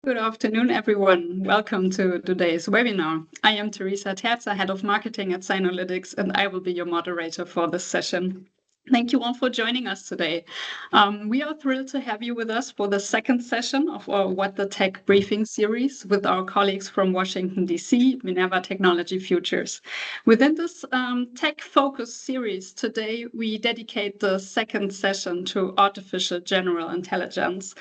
Good afternoon, everyone. Welcome to today's webinar. I am Teresa Terza, Head of Marketing at Synalytics, and I will be your moderator for this session. Thank you all for joining us today. We are thrilled to have you with us for the second session of our What the Tech briefing series with our colleagues from Washington, D.C., Minerva Technology Futures. Within this tech-focused series today, we dedicate the second session to artificial general intelligence.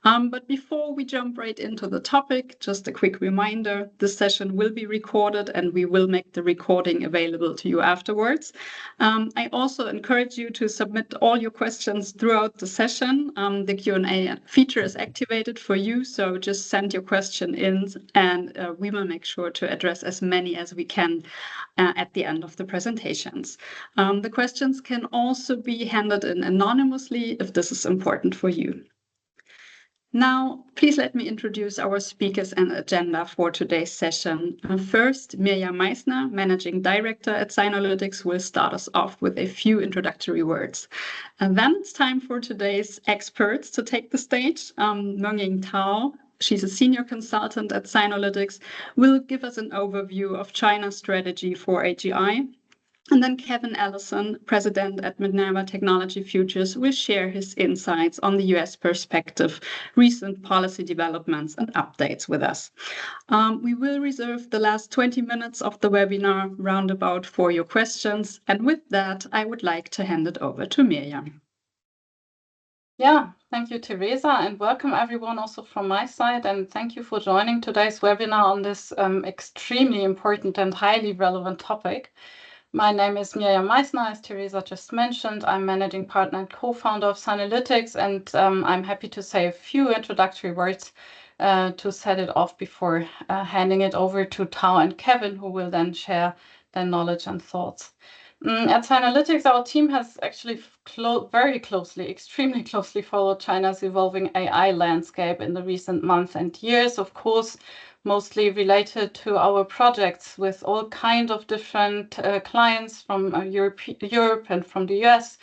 But before we jump right into the topic, just a quick reminder, this session will be recorded and we will make the recording available to you afterwards. I also encourage you to submit all your questions throughout the session. The Q&A feature is activated for you, so just send your question in and we will make sure to address as many as we can at the end of the presentations. The questions can also be handed in anonymously if this is important for you. Now, please let me introduce our speakers and agenda for today's session. First, Mirjam Meissner, Managing Director at Synalytics, will start us off with a few introductory words. And then it's time for today's experts to take the stage. Meng-Ying Tao, she's a senior consultant at Synalytics, will give us an overview of China's strategy for AGI. And then Kevin Ellison, president at Minerva Technology Futures, will share his insights on the US perspective, recent policy developments and updates with us. We will reserve the last 20 minutes of the webinar roundabout for your questions. And with that, I would like to hand it over to Mirjam. Yeah, thank you, Teresa, and welcome everyone also from my side. And thank you for joining today's webinar on this extremely important and highly relevant topic. My name is Mirjam Meissner, as Teresa just mentioned. I'm managing partner and co-founder of Synalytics, and I'm happy to say a few introductory words to set it off before handing it over to Tao and Kevin, who will then share their knowledge and thoughts. At Synalytics, our team has actually very closely, extremely closely followed China's evolving AI landscape in the recent months and years, of course, mostly related to our projects with all kinds of different clients from Europe and from the US,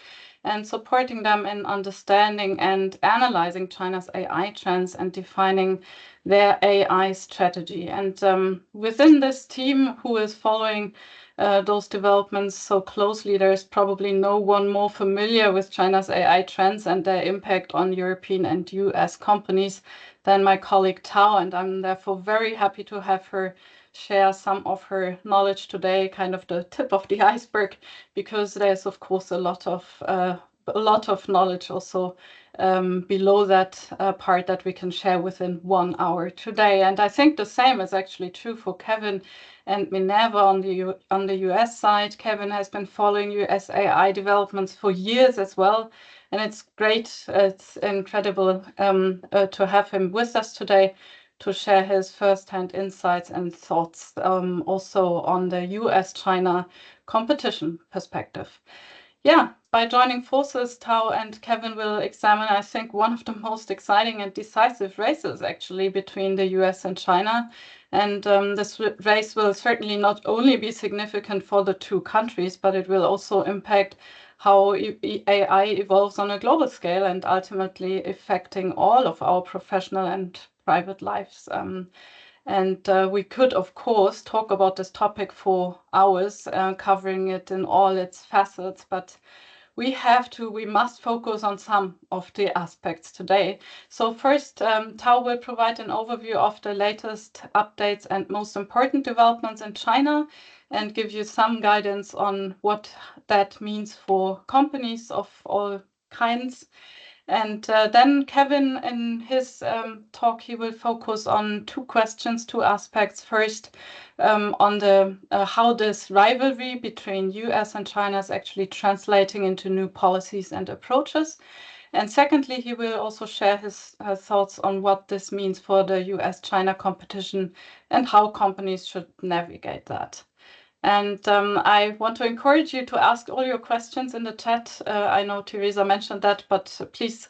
and supporting them in understanding and analyzing China's AI trends and defining their AI strategy. And within this team who is following those developments so closely, there's probably no one more familiar with China's AI trends and their impact on European and US companies than my colleague Tao, and I'm therefore very happy to have her share some of her knowledge today, kind of the tip of the iceberg, because there's of course a lot of knowledge also below that part that we can share within 1 hour today. And I think the same is actually true for Kevin and Minerva on the US side. Kevin has been following US AI developments for years as well. And it's great, it's incredible to have him with us today to share his first-hand insights and thoughts also on the US China competition perspective. Yeah, by joining forces, Tao and Kevin will examine, I think, one of the most exciting and decisive races actually between the US and China. And this race will certainly not only be significant for the two countries, but it will also impact how AI evolves on a global scale and ultimately affecting all of our professional and private lives. We could, of course, talk about this topic for hours, covering it in all its facets, but we must focus on some of the aspects today. So first, Tao will provide an overview of the latest updates and most important developments in China and give you some guidance on what that means for companies of all kinds. And then Kevin, in his talk, he will focus on two aspects. First, on the how this rivalry between US and China is actually translating into new policies and approaches. And secondly, he will also share his thoughts on what this means for the US-China competition and how companies should navigate that. And I want to encourage you to ask all your questions in the chat. I know Teresa mentioned that, but please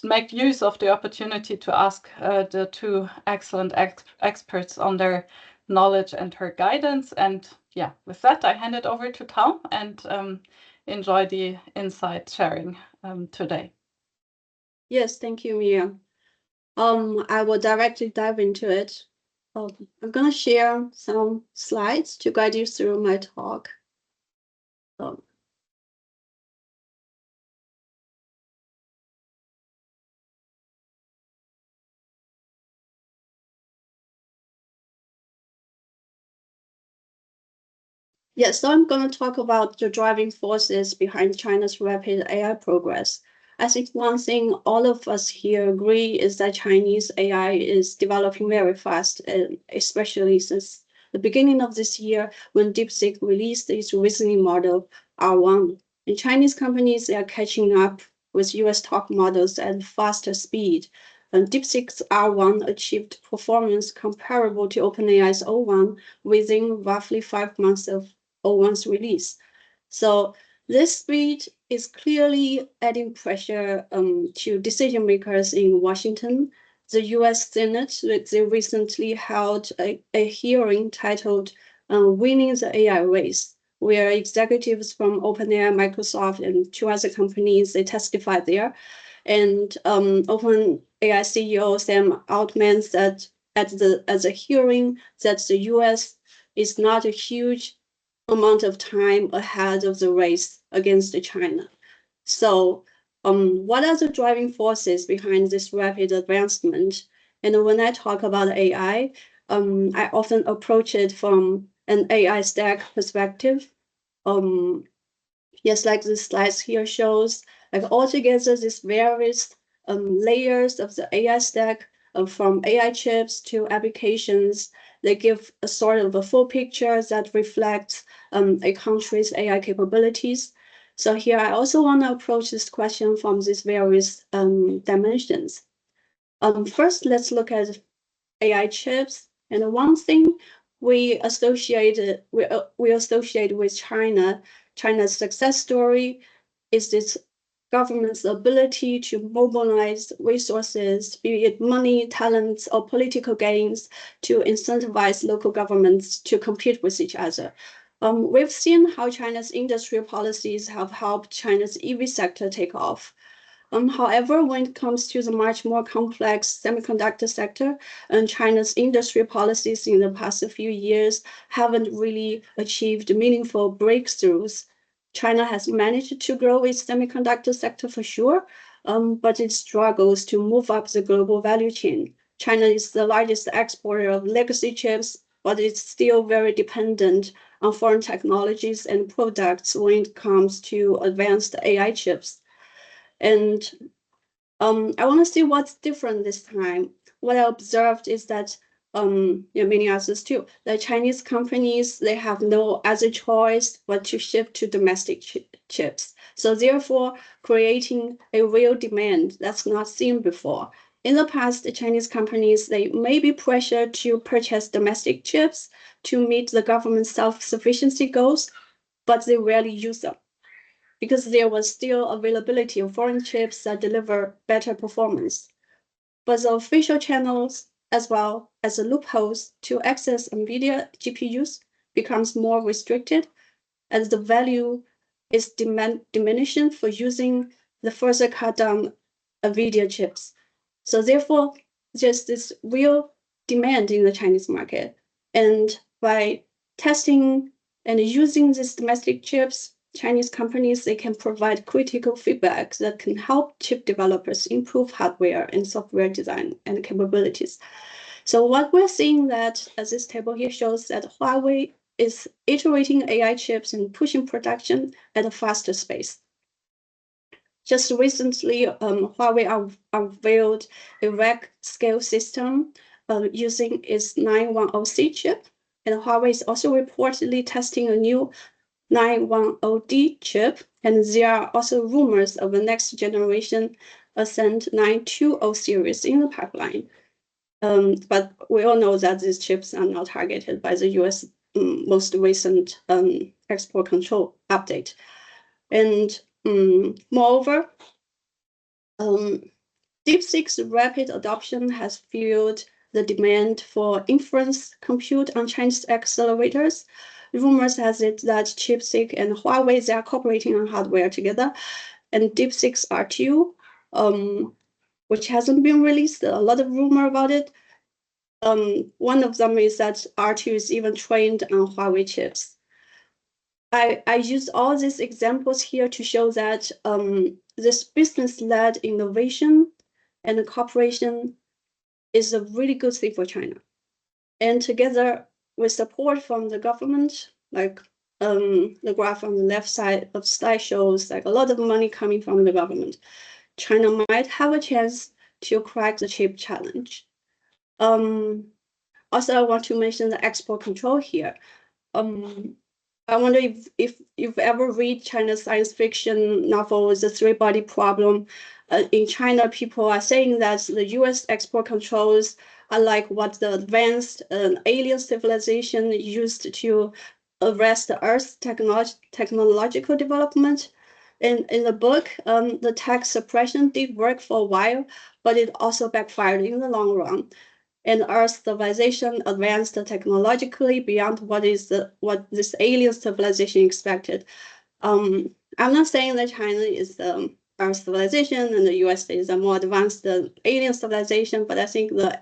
make use of the opportunity to ask the two excellent experts on their knowledge and her guidance. And yeah, with that, I hand it over to Tao and enjoy the insight sharing today. Yes, thank you, Mia. I will directly dive into it. I'm gonna share some slides to guide you through my talk. Yes, so I'm going to talk about the driving forces behind China's rapid AI progress. I think one thing all of us here agree is that Chinese AI is developing very fast, and especially since the beginning of this year when DeepSeek released its reasoning model R1. And Chinese companies are catching up with US top models at faster speed. And DeepSeek's R1 achieved performance comparable to OpenAI's O1 within roughly 5 months of O1's release. So this speed is clearly adding pressure to decision makers in Washington. The U.S. Senate, they recently held a hearing titled Winning the AI Race, where executives from OpenAI, Microsoft, and 2 other companies, they testified there. And OpenAI CEO Sam Altman said at the hearing that the U.S. is not a huge amount of time ahead of the race against China. So, what are the driving forces behind this rapid advancement? And when I talk about AI, I often approach it from an AI stack perspective. Yes, like the slides here shows, like altogether, these various layers of the AI stack, from AI chips to applications, they give a sort of a full picture that reflects a country's AI capabilities. So here, I also want to approach this question from these various dimensions. First, let's look at AI chips. And one thing we associate with China's success story is its government's ability to mobilize resources, be it money, talents, or political gains, to incentivize local governments to compete with each other. We've seen how China's industrial policies have helped China's EV sector take off. However, when it comes to the much more complex semiconductor sector, China's industry policies in the past few years haven't really achieved meaningful breakthroughs. China has managed to grow its semiconductor sector for sure, but it struggles to move up the global value chain. China is the largest exporter of legacy chips, but it's still very dependent on foreign technologies and products when it comes to advanced AI chips. And I want to see what's different this time. What I observed is that, many others too, the Chinese companies, they have no other choice but to shift to domestic chips. So therefore, creating a real demand that's not seen before. In the past, the Chinese companies, they may be pressured to purchase domestic chips to meet the government's self-sufficiency goals, but they rarely use them, because there was still availability of foreign chips that deliver better performance. But the official channels, as well as the loopholes to access NVIDIA GPUs, becomes more restricted as the value is diminishing for using the further cut down NVIDIA chips. So therefore, there's this real demand in the Chinese market. And by testing and using these domestic chips, Chinese companies, they can provide critical feedback that can help chip developers improve hardware and software design and capabilities. So what we're seeing that, as this table here shows, that Huawei is iterating AI chips and pushing production at a faster pace. Just recently, Huawei unveiled a rack scale system using its 910C chip, and Huawei is also reportedly testing a new 910D chip, and there are also rumors of a next generation Ascend 920 series in the pipeline. But we all know that these chips are not targeted by the US most recent export control update. And moreover, DeepSeek's rapid adoption has fueled the demand for inference compute on Chinese accelerators. Rumors has it that DeepSeek and Huawei, they are cooperating on hardware together, and DeepSeek's R2 which hasn't been released. A lot of rumor about it. One of them is that R2 is even trained on Huawei chips. I use all these examples here to show that this business-led innovation and cooperation is a really good thing for China. And together with support from the government, like the graph on the left side of slide shows, like a lot of money coming from the government, China might have a chance to crack the chip challenge. Also, I want to mention the export control here. I wonder if you've ever read China's science fiction novel, The Three-Body Problem. In China, people are saying that the U.S. export controls are like what the advanced alien civilization used to arrest the Earth's technological development. In the book, the tax suppression did work for a while, but it also backfired in the long run. And Earth's civilization advanced technologically beyond what this alien civilization expected. I'm not saying that China is the Earth civilization and the US is a more advanced alien civilization, but I think the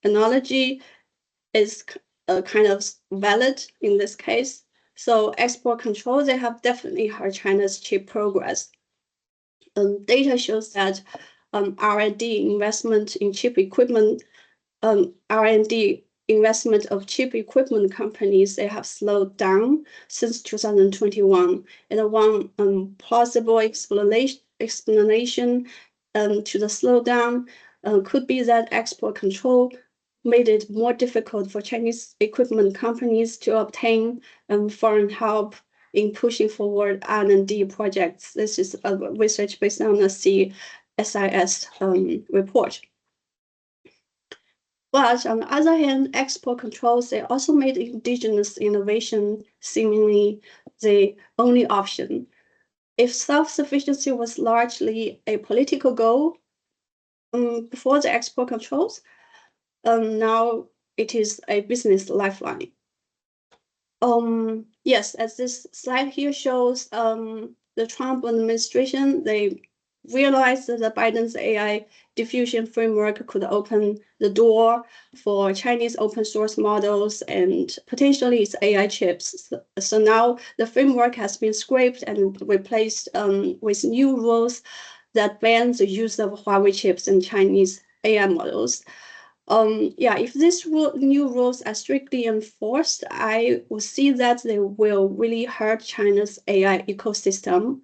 analogy is kind of valid in this case. So export control, they have definitely hurt China's chip progress. Data shows that R&D investment in chip equipment R&D investment of chip equipment companies, they have slowed down since 2021. And one plausible explanation to the slowdown could be that export control made it more difficult for Chinese equipment companies to obtain foreign help in pushing forward R&D projects. This is research based on the CSIS report. But on the other hand, export controls, they also made indigenous innovation seemingly the only option. If self-sufficiency was largely a political goal before the export controls, now it is a business lifeline. Yes, as this slide here shows, the Trump administration, they realized that the Biden's AI diffusion framework could open the door for Chinese open source models and potentially its AI chips. So now the framework has been scraped and replaced with new rules that ban the use of Huawei chips in Chinese AI models. If these new rules are strictly enforced, I will see that they will really hurt China's AI ecosystem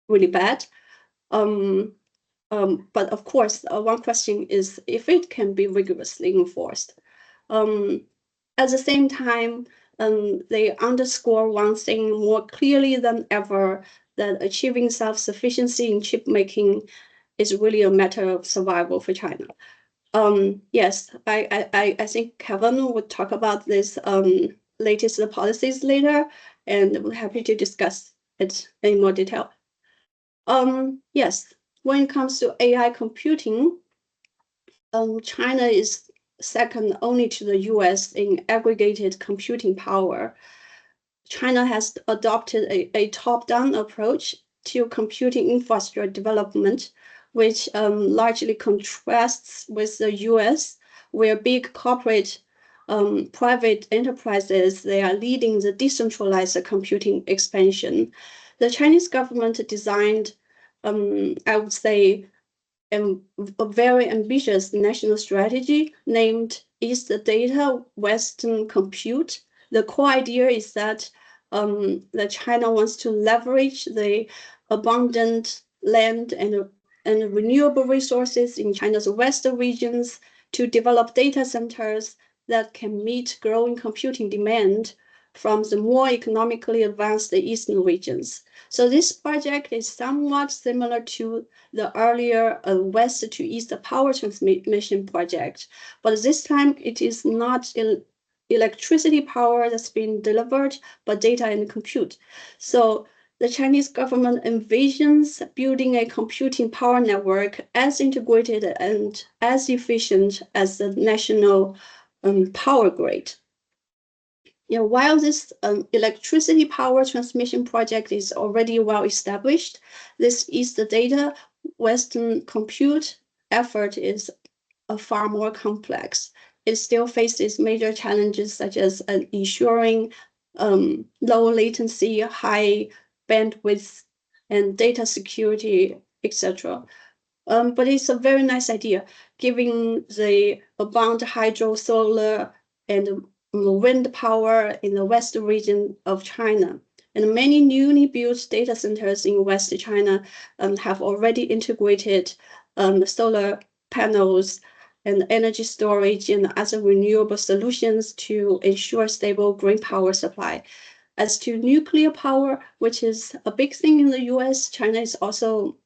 really bad. But of course, one question is if it can be rigorously enforced. At the same time, they underscore one thing more clearly than ever, that achieving self-sufficiency in chip making is really a matter of survival for China. Yes, I think Kevin would talk about this latest policies later, and we're happy to discuss it in more detail. Yes, when it comes to AI computing, China is second only to the US in aggregated computing power. China has adopted a top-down approach to computing infrastructure development, which largely contrasts with the US, where big corporate private enterprises, they are leading the decentralized computing expansion. The Chinese government designed, I would say, a very ambitious national strategy named East Data, Western Compute. The core idea is that China wants to leverage the abundant land and renewable resources in China's western regions to develop data centers that can meet growing computing demand from the more economically advanced eastern regions. So this project is somewhat similar to the earlier west to east power transmission project, but this time it is not electricity power that's being delivered, but data and compute. So the Chinese government envisions building a computing power network as integrated and as efficient as the national power grid. While this electricity power transmission project is already well established, this East Data Western compute effort is far more complex. It still faces major challenges such as ensuring low latency, high bandwidth, and data security, etc. But it's a very nice idea, giving the abundant hydro, solar, and wind power in the western region of China. And many newly built data centers in West China have already integrated solar panels and energy storage and other renewable solutions to ensure stable green power supply. As to nuclear power, which is a big thing in the US, China is also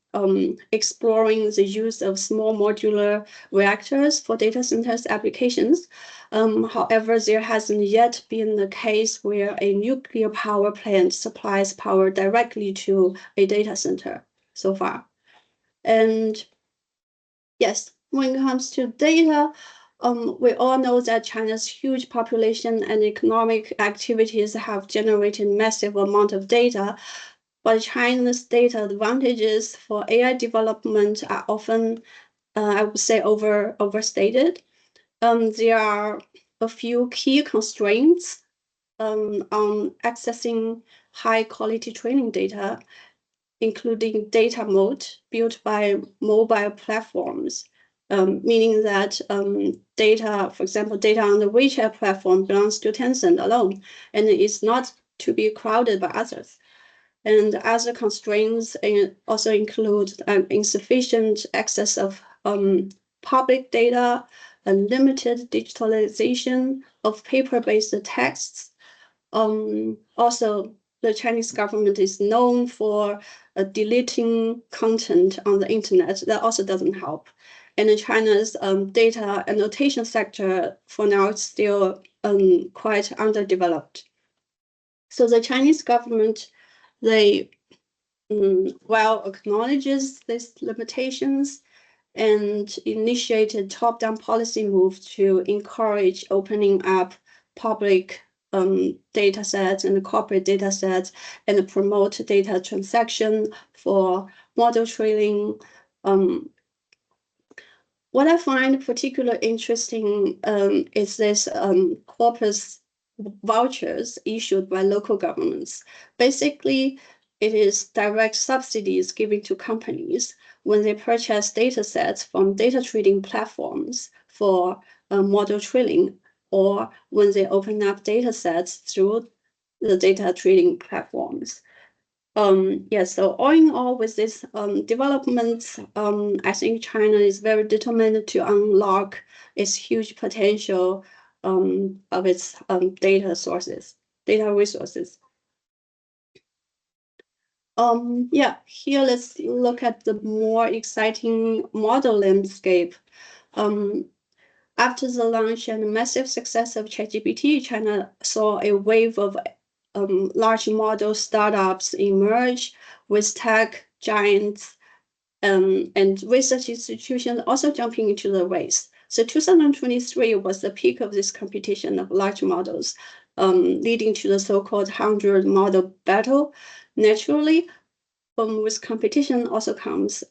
exploring the use of small modular reactors for data centers applications. However, there hasn't yet been a case where a nuclear power plant supplies power directly to a data center so far. And yes, when it comes to data, we all know that China's huge population and economic activities have generated massive amount of data, but China's data advantages for AI development are often, I would say, overstated. There are a few key constraints on accessing high quality training data, including data moat built by mobile platforms, meaning that data, for example, data on the WeChat platform belongs to Tencent alone, and is not to be crowded by others. And other constraints also include insufficient access of public data, and limited digitalization of paper-based texts. Also, the Chinese government is known for deleting content on the internet. That also doesn't help. And China's data annotation sector for now is still quite underdeveloped. So the Chinese government, they well acknowledges these limitations and initiated top-down policy moves to encourage opening up public data sets and corporate data sets and promote data transaction for model training. What I find particularly interesting is this corpus vouchers issued by local governments. Basically, it is direct subsidies given to companies when they purchase data sets from data trading platforms for model training, or when they open up data sets through the data trading platforms. So all in all, with this developments, I think China is very determined to unlock its huge potential of its data resources. Here let's look at the more exciting model landscape. After the launch and massive success of ChatGPT, China saw a wave of large model startups emerge, with tech giants and research institutions also jumping into the race. So 2023 was the peak of this competition of large models, leading to the so-called 100 model battle. Naturally, with competition also comes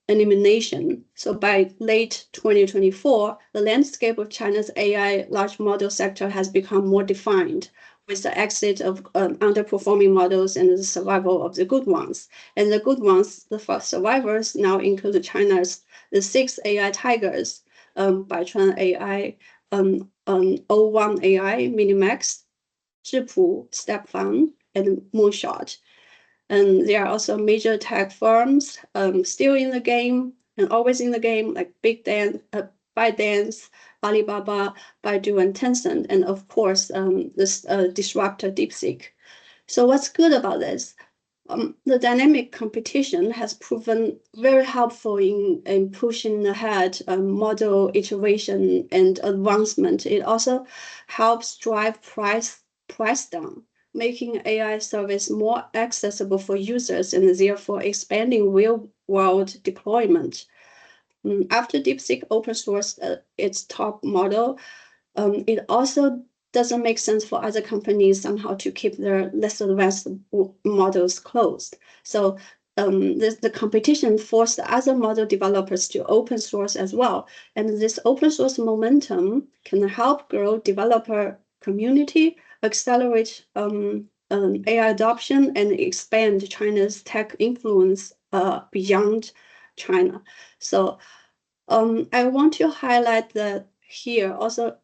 elimination. So by late 2024, the landscape of China's AI large model sector has become more defined, with the exit of underperforming models and the survival of the good ones. And the good ones, the first survivors, now include China's the 6 AI tigers, Baichuan AI, O1 AI, Minimax, Zhipu, Stepfan, and Moonshot. And there are also major tech firms still in the game and always in the game, like ByteDance, Alibaba, Baidu, and Tencent, and of course, this disruptor DeepSeek. So what's good about this? The dynamic competition has proven very helpful in pushing ahead model iteration and advancement. It also helps drive price down, making AI service more accessible for users and therefore expanding real-world deployment. After DeepSeek open sourced its top model, it also doesn't make sense for other companies somehow to keep their less advanced models closed. So the competition forced other model developers to open source as well. And this open source momentum can help grow developer community, accelerate AI adoption, and expand China's tech influence beyond China. So I want to highlight that here also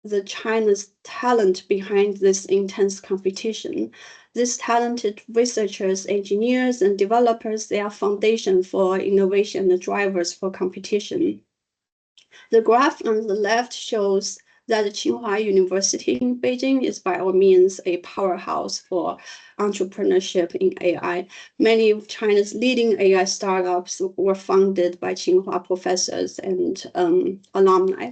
the China's talent behind this intense competition. These talented researchers, engineers, and developers, they are foundation for innovation and drivers for competition. The graph on the left shows that Tsinghua University in Beijing is by all means a powerhouse for entrepreneurship in AI. Many of China's leading AI startups were founded by Tsinghua professors and alumni.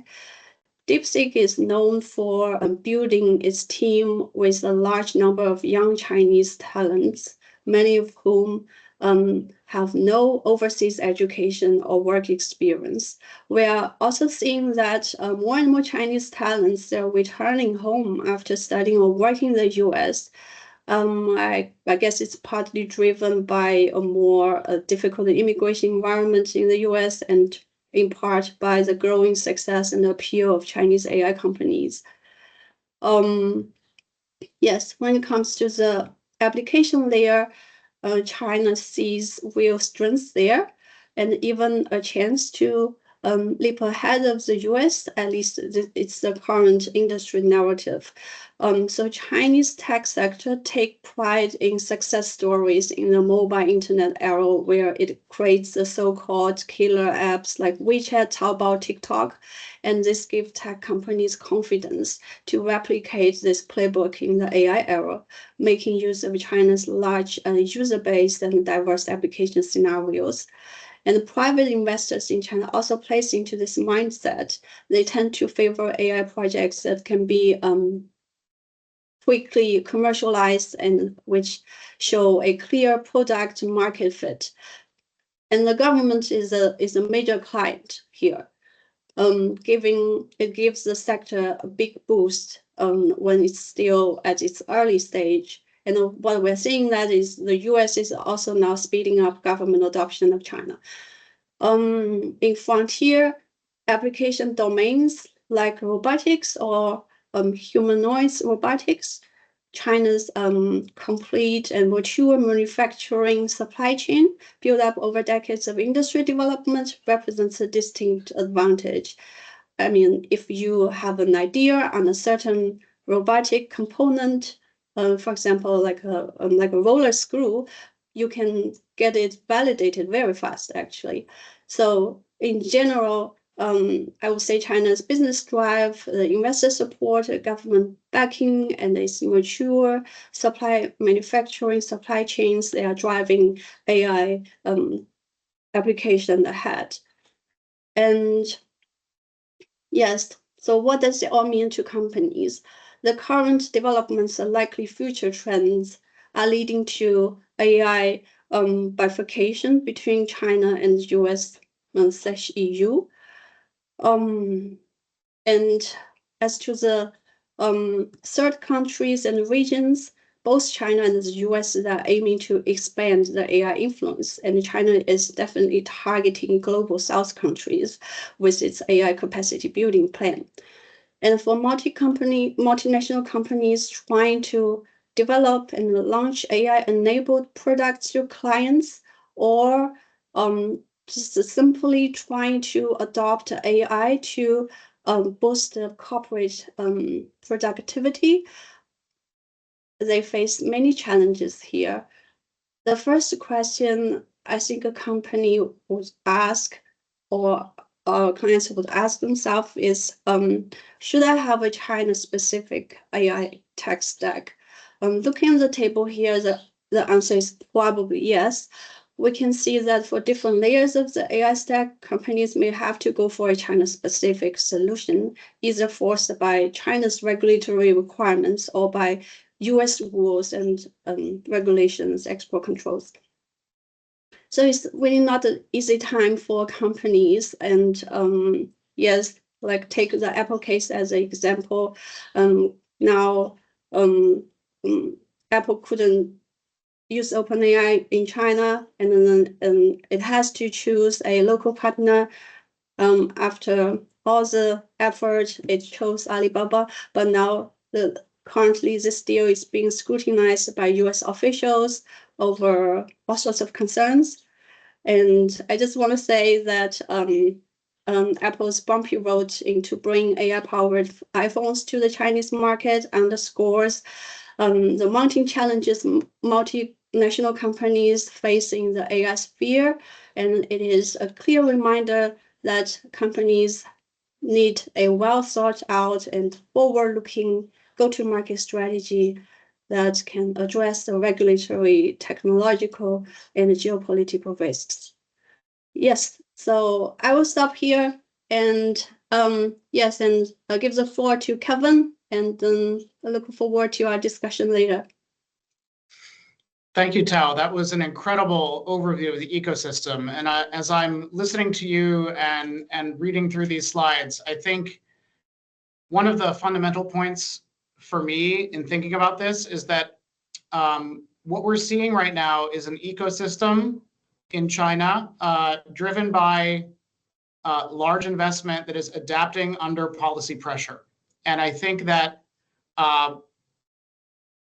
DeepSeek is known for building its team with a large number of young Chinese talents, many of whom have no overseas education or work experience. We are also seeing that more and more Chinese talents are returning home after studying or working in the U.S. I guess it's partly driven by a more difficult immigration environment in the U.S. and in part by the growing success and appeal of Chinese AI companies. Yes, when it comes to the application layer, China sees real strengths there and even a chance to leap ahead of the US, at least it's the current industry narrative. So Chinese tech sector take pride in success stories in the mobile internet era where it creates the so-called killer apps like WeChat, Taobao, TikTok, and this gives tech companies confidence to replicate this playbook in the AI era, making use of China's large user base and diverse application scenarios. And private investors in China also place into this mindset. They tend to favor AI projects that can be quickly commercialized and which show a clear product market fit. And the government is a major client here, it gives the sector a big boost when it's still at its early stage. And what we're seeing that is the US is also now speeding up government adoption of China. In frontier application domains like robotics or humanoids robotics, China's complete and mature manufacturing supply chain built up over decades of industry development represents a distinct advantage. I mean, if you have an idea on a certain robotic component, for example, like a roller screw, you can get it validated very fast, actually. So in general, I would say China's business drive, the investor support, government backing, and its mature manufacturing supply chains, they are driving AI application ahead. And yes, so what does it all mean to companies? The current developments and likely future trends are leading to AI bifurcation between China and US/EU. And as to the third countries and regions, both China and the US are aiming to expand the AI influence, and China is definitely targeting global South countries with its AI capacity building plan. And for multinational companies trying to develop and launch AI-enabled products to clients, or just simply trying to adopt AI to boost the corporate productivity, they face many challenges here. The first question I think a company would ask, or clients would ask themselves is, should I have a China-specific AI tech stack? Looking at the table here, the answer is probably yes. We can see that for different layers of the AI stack, companies may have to go for a China-specific solution, either forced by China's regulatory requirements or by US rules and regulations, export controls. So it's really not an easy time for companies. And yes, like take the Apple case as an example. Now, Apple couldn't use OpenAI in China, and then it has to choose a local partner. After all the effort, it chose Alibaba, but now currently this deal is being scrutinized by U.S. officials over all sorts of concerns. And I just want to say that Apple's bumpy road into bringing AI-powered iPhones to the Chinese market underscores the mounting challenges multinational companies face in the AI sphere, and it is a clear reminder that companies need a well-thought-out and forward-looking go-to-market strategy that can address the regulatory, technological, and geopolitical risks. Yes, so I will stop here, and yes, and I'll give the floor to Kevin, and then I look forward to our discussion later. Thank you, Tao. That was an incredible overview of the ecosystem. And as I'm listening to you and reading through these slides, I think one of the fundamental points for me in thinking about this is that what we're seeing right now is an ecosystem in China driven by large investment that is adapting under policy pressure. And I think that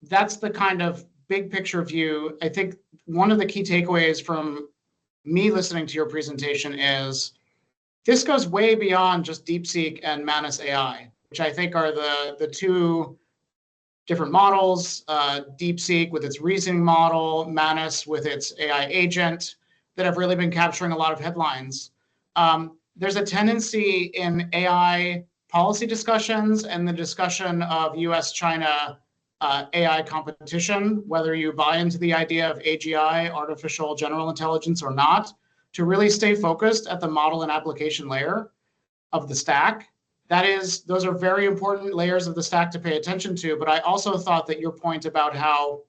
that's the kind of big picture view. I think one of the key takeaways from me listening to your presentation is this goes way beyond just DeepSeek and Manus AI, which I think are the two different models, DeepSeek with its reasoning model, Manus with its AI agent, that have really been capturing a lot of headlines. There's a tendency in AI policy discussions and the discussion of U.S. China AI competition, whether you buy into the idea of AGI, artificial general intelligence, or not, to really stay focused at the model and application layer of the stack. Those are very important layers of the stack to pay attention to. But I also thought that your point about how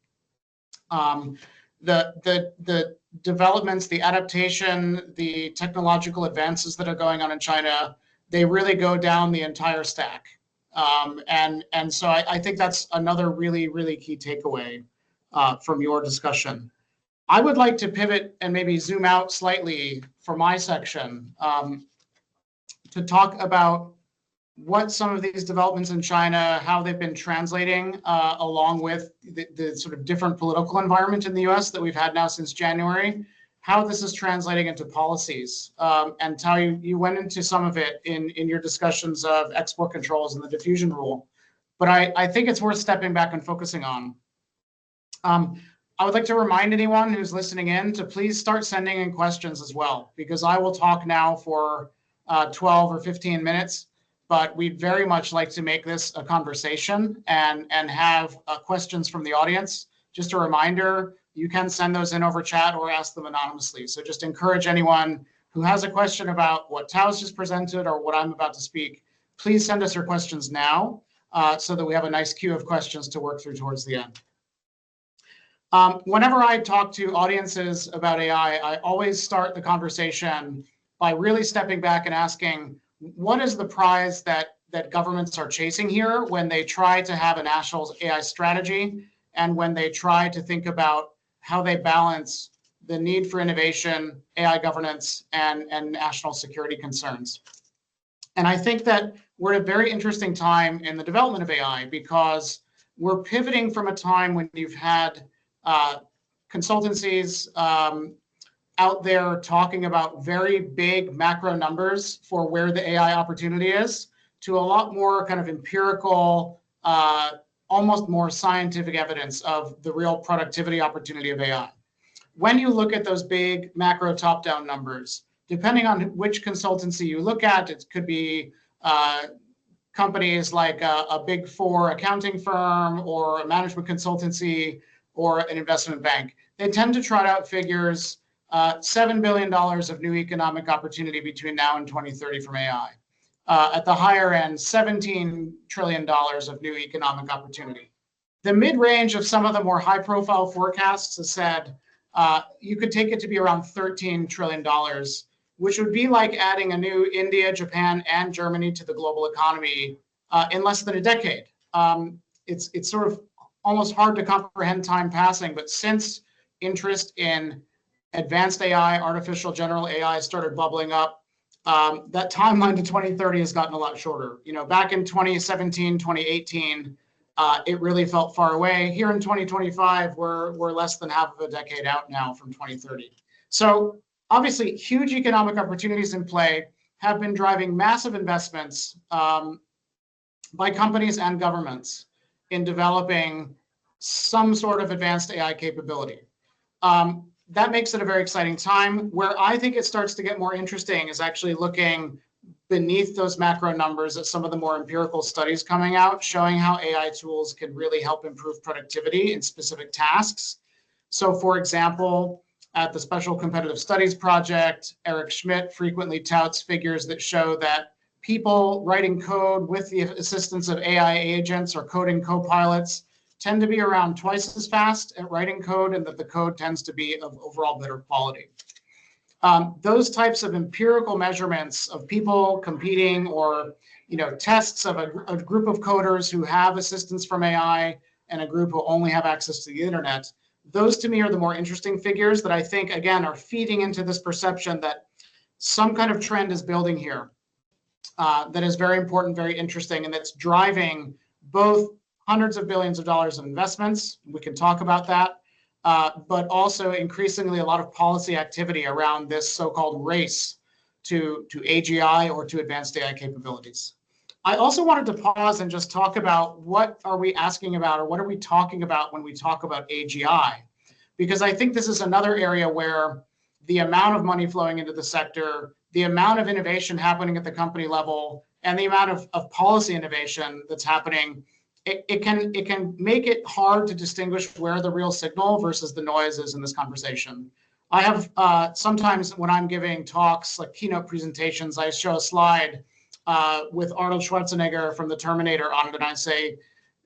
the developments, the adaptation, the technological advances that are going on in China, they really go down the entire stack. And so I think that's another really, really key takeaway from your discussion. I would like to pivot and maybe zoom out slightly for my section to talk about what some of these developments in China, how they've been translating along with the sort of different political environment in the US that we've had now since January, how this is translating into policies. And Tao, you went into some of it in your discussions of export controls and the diffusion rule. But I think it's worth stepping back and focusing on. I would like to remind anyone who's listening in to please start sending in questions as well, because I will talk now for 12 or 15 minutes, but we'd very much like to make this a conversation and have questions from the audience. Just a reminder, you can send those in over chat or ask them anonymously. So just encourage anyone who has a question about what Tao's just presented or what I'm about to speak, please send us your questions now so that we have a nice queue of questions to work through towards the end. Whenever I talk to audiences about AI, I always start the conversation by really stepping back and asking, what is the prize that governments are chasing here when they try to have a national AI strategy and when they try to think about how they balance the need for innovation, AI governance, and national security concerns. And I think that we're at a very interesting time in the development of AI because we're pivoting from a time when you've had consultancies out there talking about very big macro numbers for where the AI opportunity is to a lot more kind of empirical, almost more scientific evidence of the real productivity opportunity of AI. When you look at those big macro top-down numbers, depending on which consultancy you look at, it could be companies like a big four accounting firm or a management consultancy or an investment bank. They tend to trot out figures, $7 billion of new economic opportunity between now and 2030 from AI. At the higher end, $17 trillion of new economic opportunity. The mid-range of some of the more high-profile forecasts has said you could take it to be around $13 trillion, which would be like adding a new India, Japan, and Germany to the global economy in less than a decade. It's sort of almost hard to comprehend time passing, but since interest in advanced AI, artificial general AI started bubbling up, that timeline to 2030 has gotten a lot shorter. Back in 2017, 2018, it really felt far away. Here in 2025, we're less than half of a decade out now from 2030. So obviously, huge economic opportunities in play have been driving massive investments by companies and governments in developing some sort of advanced AI capability. That makes it a very exciting time. Where I think it starts to get more interesting is actually looking beneath those macro numbers at some of the more empirical studies coming out, showing how AI tools can really help improve productivity in specific tasks. So for example, at the Special Competitive Studies Project, Eric Schmidt frequently touts figures that show that people writing code with the assistance of AI agents or coding co-pilots tend to be around twice as fast at writing code, and that the code tends to be of overall better quality. Those types of empirical measurements of people competing, or tests of a group of coders who have assistance from AI and a group who only have access to the internet, those to me are the more interesting figures that I think, again, are feeding into this perception that some kind of trend is building here that is very important, very interesting, and that's driving both hundreds of billions of dollars of investments. We can talk about that. But also increasingly a lot of policy activity around this so-called race to AGI, or to advanced AI capabilities. I also wanted to pause and just talk about what are we asking about, or what are we talking about when we talk about AGI? Because I think this is another area where the amount of money flowing into the sector, the amount of innovation happening at the company level, and the amount of policy innovation that's happening, it can make it hard to distinguish where the real signal versus the noise is in this conversation. I have sometimes when I'm giving talks, like keynote presentations, I show a slide with Arnold Schwarzenegger from the Terminator on it, and I say,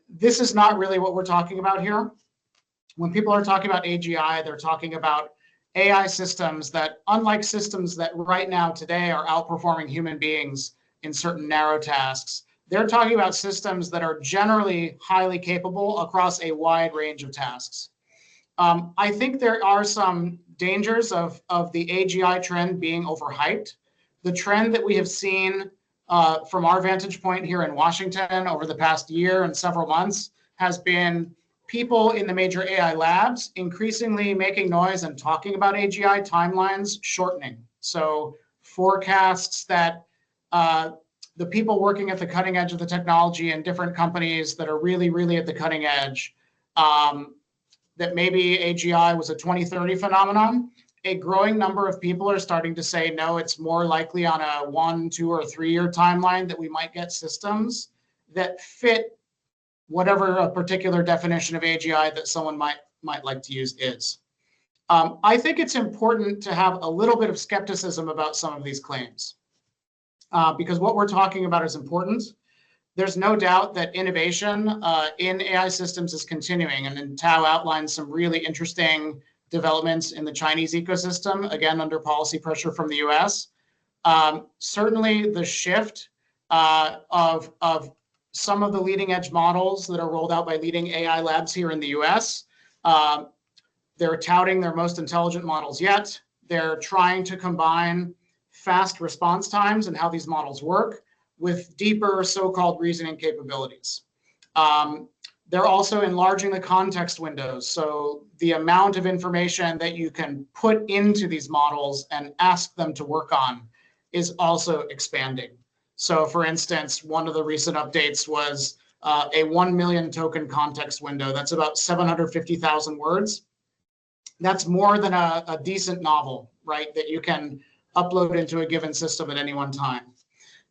this is not really what we're talking about here. When people are talking about AGI, they're talking about AI systems that, unlike systems that right now today are outperforming human beings in certain narrow tasks, they're talking about systems that are generally highly capable across a wide range of tasks. I think there are some dangers of the AGI trend being overhyped. The trend that we have seen from our vantage point here in Washington over the past year and several months has been people in the major AI labs increasingly making noise and talking about AGI timelines shortening. So forecasts that the people working at the cutting edge of the technology in different companies that are really, really at the cutting edge, that maybe AGI was a 2030 phenomenon. A growing number of people are starting to say, no, it's more likely on a 1, 2, or 3 year timeline that we might get systems that fit whatever a particular definition of AGI that someone might like to use is. I think it's important to have a little bit of skepticism about some of these claims, because what we're talking about is important. There's no doubt that innovation in AI systems is continuing, and then Tao outlines some really interesting developments in the Chinese ecosystem, again, under policy pressure from the US. Certainly the shift of some of the leading edge models that are rolled out by leading AI labs here in the US, they're touting their most intelligent models yet. They're trying to combine fast response times and how these models work with deeper so-called reasoning capabilities. They're also enlarging the context windows. So the amount of information that you can put into these models and ask them to work on is also expanding. So for instance, one of the recent updates was a 1 million token context window. That's about 750,000 words. That's more than a decent novel, right, that you can upload into a given system at any one time.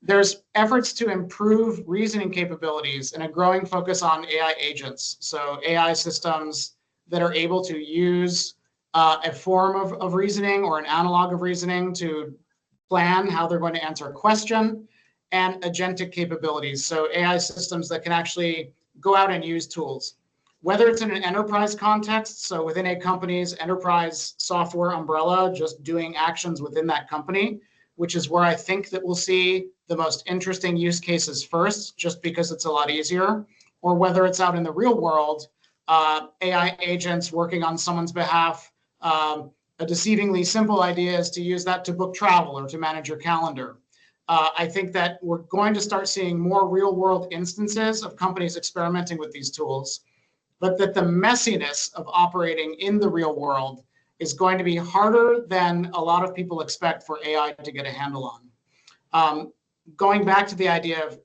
There's efforts to improve reasoning capabilities and a growing focus on AI agents. So AI systems that are able to use a form of reasoning or an analog of reasoning to plan how they're going to answer a question, and agentic capabilities. So AI systems that can actually go out and use tools, whether it's in an enterprise context, so within a company's enterprise software umbrella, just doing actions within that company, which is where I think that we'll see the most interesting use cases first, just because it's a lot easier, or whether it's out in the real world, AI agents working on someone's behalf a deceivingly simple idea is to use that to book travel or to manage your calendar. I think that we're going to start seeing more real-world instances of companies experimenting with these tools, but that the messiness of operating in the real world is going to be harder than a lot of people expect for AI to get a handle on. Going back to the idea of,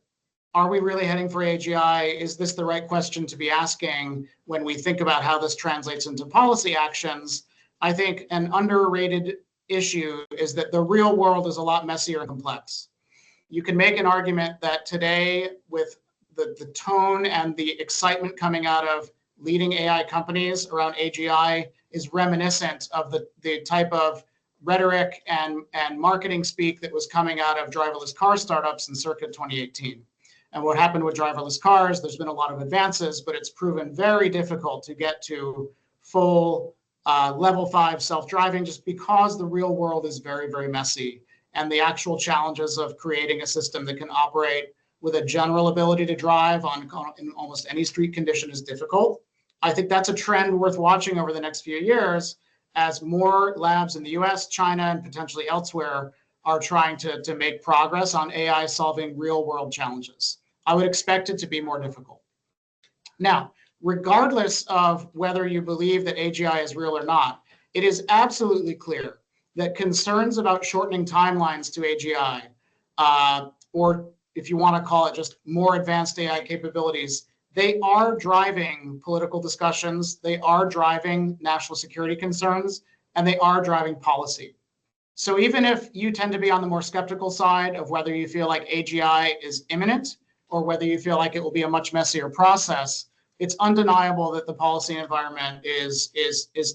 are we really heading for AGI? Is this the right question to be asking when we think about how this translates into policy actions? I think an underrated issue is that the real world is a lot messier and complex. You can make an argument that today, with the tone and the excitement coming out of leading AI companies around AGI, is reminiscent of the type of rhetoric and marketing speak that was coming out of driverless car startups in circa 2018. And what happened with driverless cars, there's been a lot of advances, but it's proven very difficult to get to full level 5 self-driving, just because the real world is very, very messy. And the actual challenges of creating a system that can operate with a general ability to drive in almost any street condition is difficult. I think that's a trend worth watching over the next few years, as more labs in the US, China, and potentially elsewhere are trying to make progress on AI solving real world challenges. I would expect it to be more difficult. Now, regardless of whether you believe that AGI is real or not, it is absolutely clear that concerns about shortening timelines to AGI, or if you want to call it just more advanced AI capabilities, they are driving political discussions, they are driving national security concerns, and they are driving policy. So even if you tend to be on the more skeptical side of whether you feel like AGI is imminent or whether you feel like it will be a much messier process, it's undeniable that the policy environment is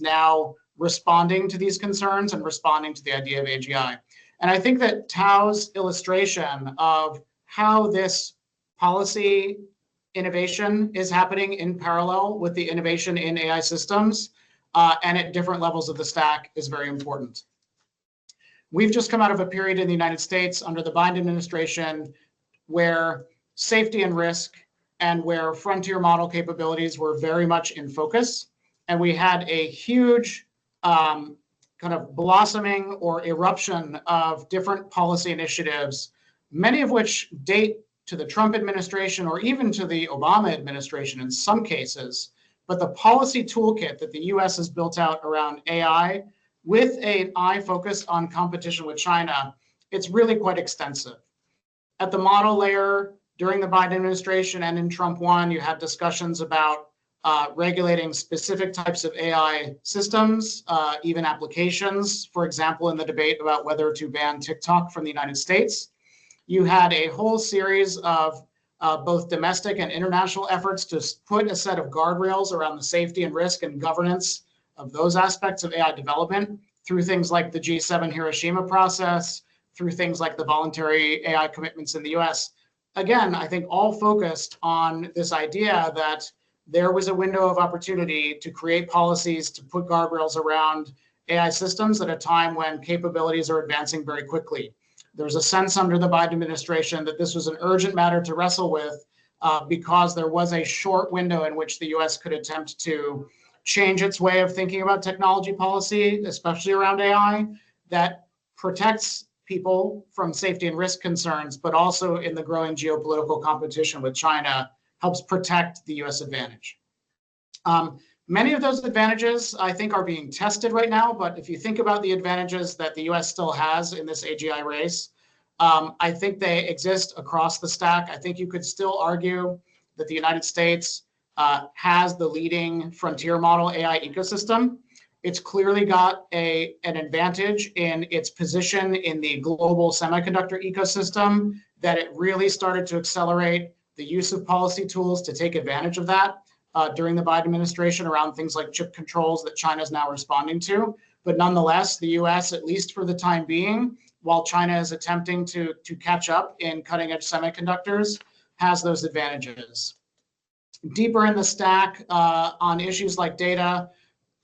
now responding to these concerns and responding to the idea of AGI. And I think that Tao's illustration of how this policy innovation is happening in parallel with the innovation in AI systems and at different levels of the stack is very important. We've just come out of a period in the United States under the Biden administration where safety and risk and where frontier model capabilities were very much in focus. And we had a huge kind of blossoming or eruption of different policy initiatives, many of which date to the Trump administration or even to the Obama administration in some cases. But the policy toolkit that the US has built out around AI, with an eye focused on competition with China, it's really quite extensive. At the model layer, during the Biden administration and in Trump 1, you had discussions about regulating specific types of AI systems, even applications, for example, in the debate about whether to ban TikTok from the United States. You had a whole series of both domestic and international efforts to put a set of guardrails around the safety and risk and governance of those aspects of AI development through things like the G7 Hiroshima process, through things like the voluntary AI commitments in the US. Again, I think all focused on this idea that there was a window of opportunity to create policies to put guardrails around AI systems at a time when capabilities are advancing very quickly. There's a sense under the Biden administration that this was an urgent matter to wrestle with because there was a short window in which the US could attempt to change its way of thinking about technology policy, especially around AI, that protects people from safety and risk concerns, but also in the growing geopolitical competition with China, helps protect the US advantage. Many of those advantages, I think, are being tested right now, but if you think about the advantages that the US still has in this AGI race, I think they exist across the stack. I think you could still argue that the United States has the leading frontier model AI ecosystem. It's clearly got an advantage in its position in the global semiconductor ecosystem, that it really started to accelerate the use of policy tools to take advantage of that during the Biden administration around things like chip controls that China is now responding to. But nonetheless, the US, at least for the time being, while China is attempting to catch up in cutting edge semiconductors, has those advantages. Deeper in the stack on issues like data,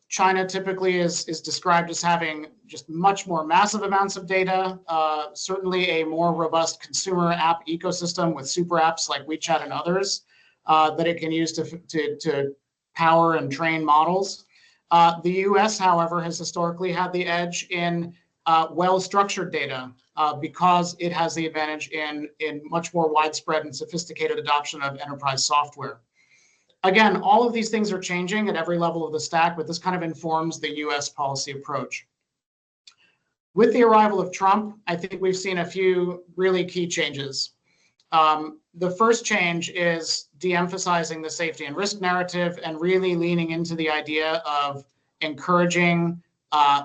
China typically is described as having just much more massive amounts of data, certainly a more robust consumer app ecosystem with super apps like WeChat and others that it can use to power and train models. The US, however, has historically had the edge in well-structured data because it has the advantage in much more widespread and sophisticated adoption of enterprise software. Again, all of these things are changing at every level of the stack, but this kind of informs the US policy approach. With the arrival of Trump, I think we've seen a few really key changes. The first change is de-emphasizing the safety and risk narrative and really leaning into the idea of encouraging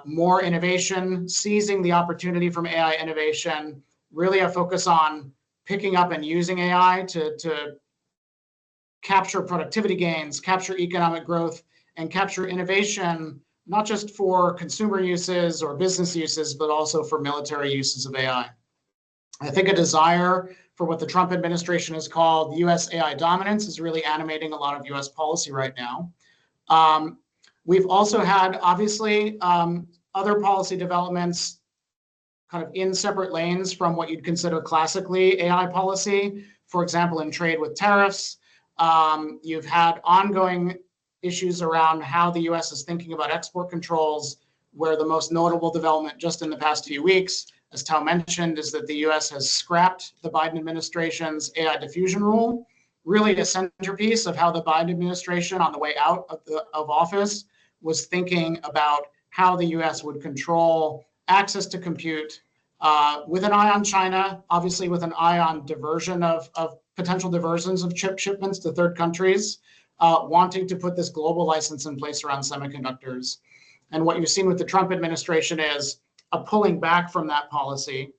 more innovation, seizing the opportunity from AI innovation, really a focus on picking up and using AI to capture productivity gains, capture economic growth, and capture innovation, not just for consumer uses or business uses, but also for military uses of AI. I think a desire for what the Trump administration has called U.S. AI dominance is really animating a lot of U.S. policy right now. We've also had, obviously, other policy developments kind of in separate lanes from what you'd consider classically AI policy. For example, in trade with tariffs, you've had ongoing issues around how the U.S. is thinking about export controls, where the most notable development just in the past few weeks, as Tao mentioned, is that the U.S. has scrapped the Biden administration's AI diffusion rule, really a centerpiece of how the Biden administration on the way out of office was thinking about how the U.S. would control access to compute with an eye on China, obviously with an eye on diversion of potential diversions of chip shipments to third countries, wanting to put this global license in place around semiconductors. And what you've seen with the Trump administration is a pulling back from that policy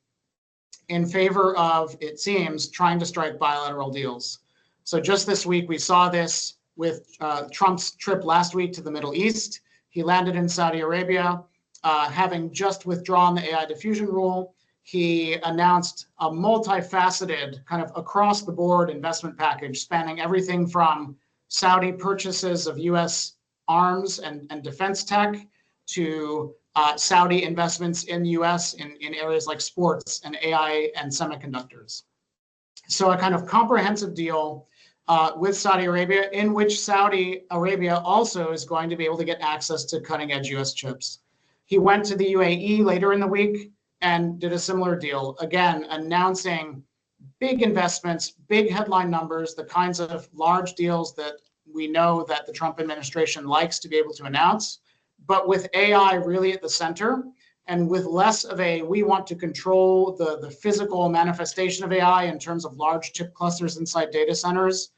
in favor of, it seems, trying to strike bilateral deals. So just this week, we saw this with Trump's trip last week to the Middle East. He landed in Saudi Arabia, having just withdrawn the AI diffusion rule. He announced a multifaceted, kind of across the board investment package spanning everything from Saudi purchases of US arms and defense tech to Saudi investments in the US in areas like sports and AI and semiconductors. So a kind of comprehensive deal with Saudi Arabia, in which Saudi Arabia also is going to be able to get access to cutting edge US chips. He went to the UAE later in the week and did a similar deal, again, announcing big investments, big headline numbers, the kinds of large deals that we know that the Trump administration likes to be able to announce, but with AI really at the center and with less of a, we want to control the physical manifestation of AI in terms of large chip clusters inside data centers.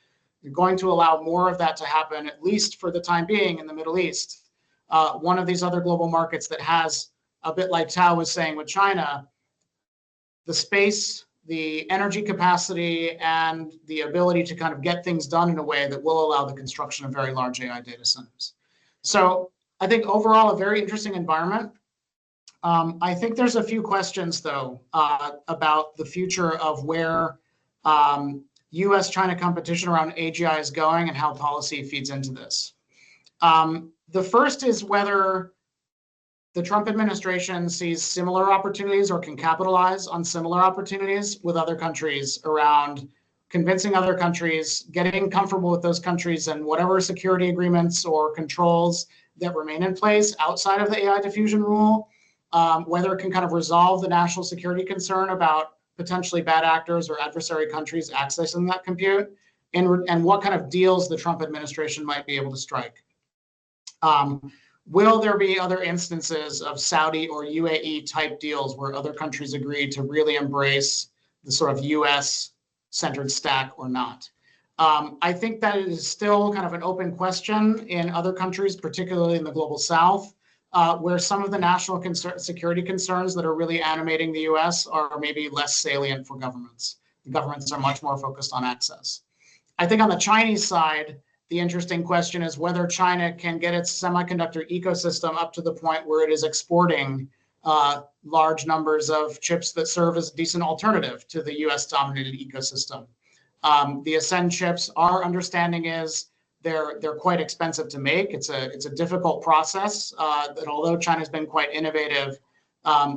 You're going to allow more of that to happen, at least for the time being, in the Middle East. One of these other global markets that has, a bit like Tao was saying with China, the space, the energy capacity, and the ability to kind of get things done in a way that will allow the construction of very large AI data centers. So I think overall, a very interesting environment. I think there's a few questions, though, about the future of where U.S.-China competition around AGI is going and how policy feeds into this. The first is whether the Trump administration sees similar opportunities or can capitalize on similar opportunities with other countries around convincing other countries, getting comfortable with those countries and whatever security agreements or controls that remain in place outside of the AI diffusion rule, whether it can kind of resolve the national security concern about potentially bad actors or adversary countries accessing that compute, and what kind of deals the Trump administration might be able to strike. Will there be other instances of Saudi or UAE type deals where other countries agree to really embrace the sort of US-centered stack or not? I think that is still kind of an open question in other countries, particularly in the global South, where some of the national security concerns that are really animating the US are maybe less salient for governments. The governments are much more focused on access. I think on the Chinese side, the interesting question is whether China can get its semiconductor ecosystem up to the point where it is exporting large numbers of chips that serve as a decent alternative to the US-dominated ecosystem. The Ascend chips, our understanding is they're quite expensive to make. It's a difficult process that although China's been quite innovative,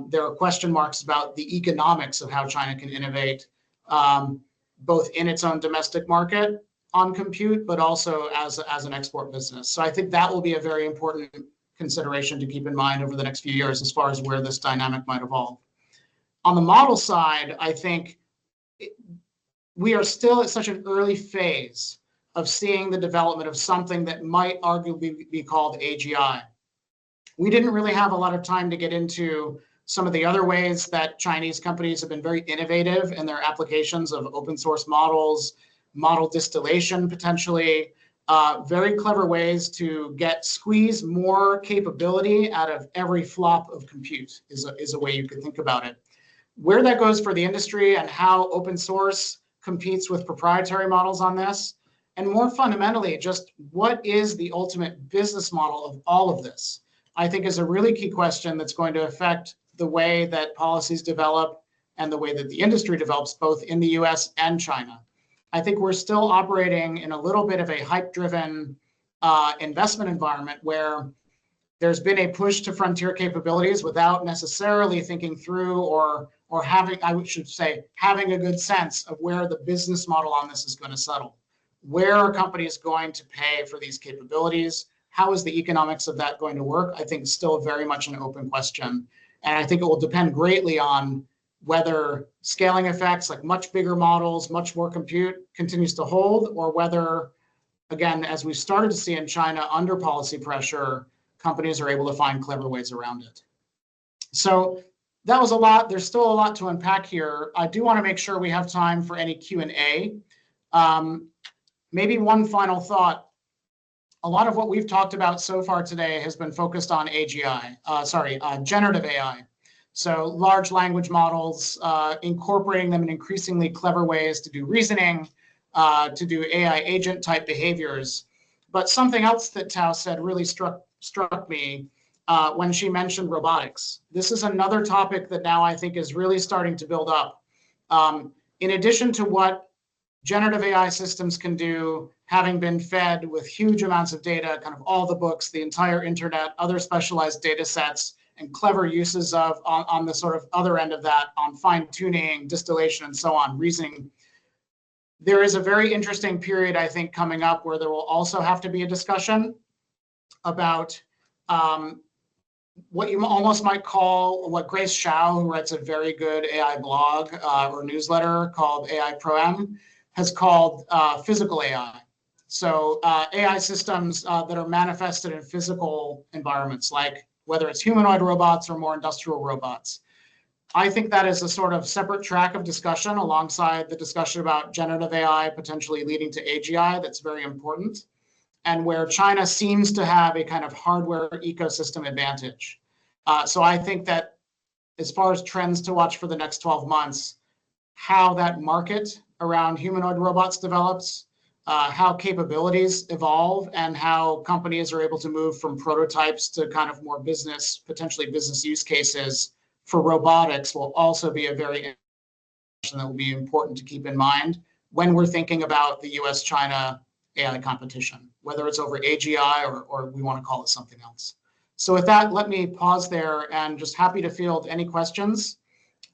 there are question marks about the economics of how China can innovate, both in its own domestic market on compute, but also as an export business. So I think that will be a very important consideration to keep in mind over the next few years as far as where this dynamic might evolve. On the model side, I think we are still at such an early phase of seeing the development of something that might arguably be called AGI. We didn't really have a lot of time to get into some of the other ways that Chinese companies have been very innovative in their applications of open source models, model distillation potentially, very clever ways to squeeze more capability out of every flop of compute is a way you could think about it. Where that goes for the industry and how open source competes with proprietary models on this, and more fundamentally, just what is the ultimate business model of all of this, I think is a really key question that's going to affect the way that policies develop and the way that the industry develops, both in the US and China. I think we're still operating in a little bit of a hype-driven investment environment where there's been a push to frontier capabilities without necessarily thinking through or having, I should say, having a good sense of where the business model on this is going to settle. Where are companies going to pay for these capabilities? How is the economics of that going to work? I think still very much an open question. And I think it will depend greatly on whether scaling effects like much bigger models, much more compute continues to hold, or whether, again, as we started to see in China under policy pressure, companies are able to find clever ways around it. So that was a lot. There's still a lot to unpack here. I do want to make sure we have time for any Q&A. Maybe one final thought. A lot of what we've talked about so far today has been focused on generative AI. So large language models, incorporating them in increasingly clever ways to do reasoning, to do AI agent type behaviors. But something else that Tao said really struck me when she mentioned robotics. This is another topic that now I think is really starting to build up. In addition to what generative AI systems can do, having been fed with huge amounts of data, kind of all the books, the entire internet, other specialized data sets, and clever uses of on the sort of other end of that, on fine-tuning, distillation, and so on, reasoning. There is a very interesting period, I think, coming up where there will also have to be a discussion about what you almost might call, what Grace Shao, who writes a very good AI blog or newsletter called AI Pro-M, has called physical AI. So AI systems that are manifested in physical environments, like whether it's humanoid robots or more industrial robots. I think that is a sort of separate track of discussion alongside the discussion about generative AI potentially leading to AGI that's very important, and where China seems to have a kind of hardware ecosystem advantage. So I think that as far as trends to watch for the next 12 months, how that market around humanoid robots develops, how capabilities evolve, and how companies are able to move from prototypes to kind of more potentially business use cases for robotics will also be a very question that will be important to keep in mind when we're thinking about the U.S. China AI competition, whether it's over AGI or we want to call it something else. So with that, let me pause there and just happy to field any questions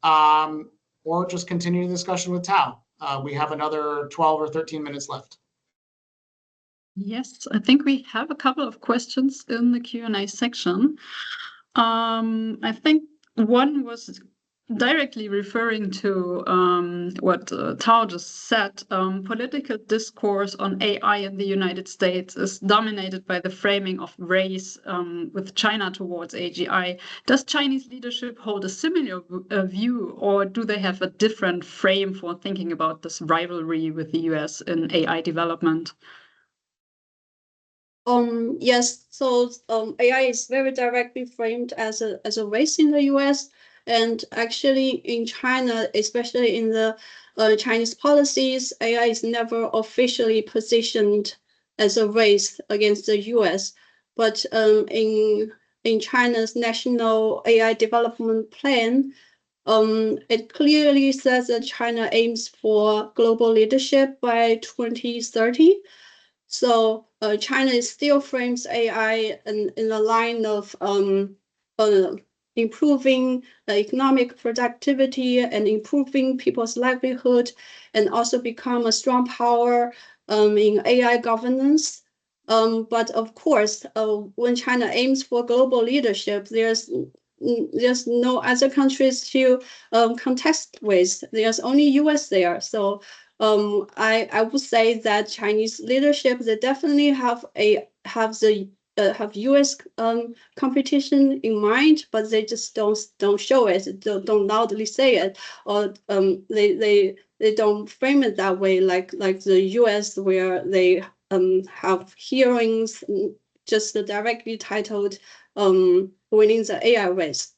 or just continue the discussion with Tao. We have another 12 or 13 minutes left. Yes, I think we have a couple of questions in the Q&A section. I think one was directly referring to what Tao just said. Political discourse on AI in the United States is dominated by the framing of race with China towards AGI. Does Chinese leadership hold a similar view, or do they have a different frame for thinking about this rivalry with the US in AI development? Yes, so AI is very directly framed as a race in the US. And actually in China, especially in the Chinese policies, AI is never officially positioned as a race against the US. But in China's national AI development plan, it clearly says that China aims for global leadership by 2030. So China still frames AI in the line of improving economic productivity and improving people's livelihood, and also become a strong power in AI governance. But of course, when China aims for global leadership, there's no other countries to contest with. There's only U.S. there. So I would say that Chinese leadership, they definitely have U.S. competition in mind, but they just don't show it, don't loudly say it, or they don't frame it that way, like the U.S. where they have hearings just directly titled winning the AI race.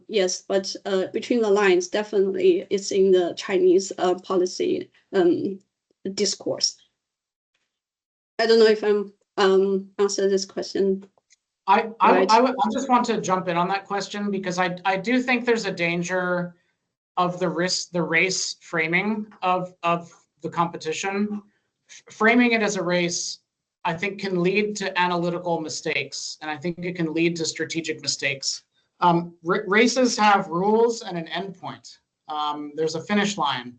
Yes, but between the lines, definitely it's in the Chinese policy discourse. I don't know if I'm answer this question. I just want to jump in on that question, because I do think there's a danger of the race framing of the competition. Framing it as a race, I think, can lead to analytical mistakes, and I think it can lead to strategic mistakes. Races have rules and an endpoint. There's a finish line.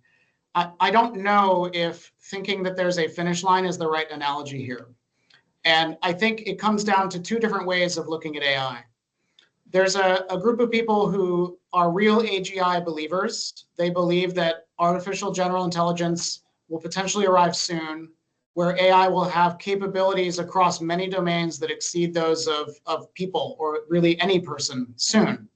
I don't know if thinking that there's a finish line is the right analogy here. And I think it comes down to two different ways of looking at AI. There's a group of people who are real AGI believers. They believe that artificial general intelligence will potentially arrive soon, where AI will have capabilities across many domains that exceed those of people, or really any person, soon.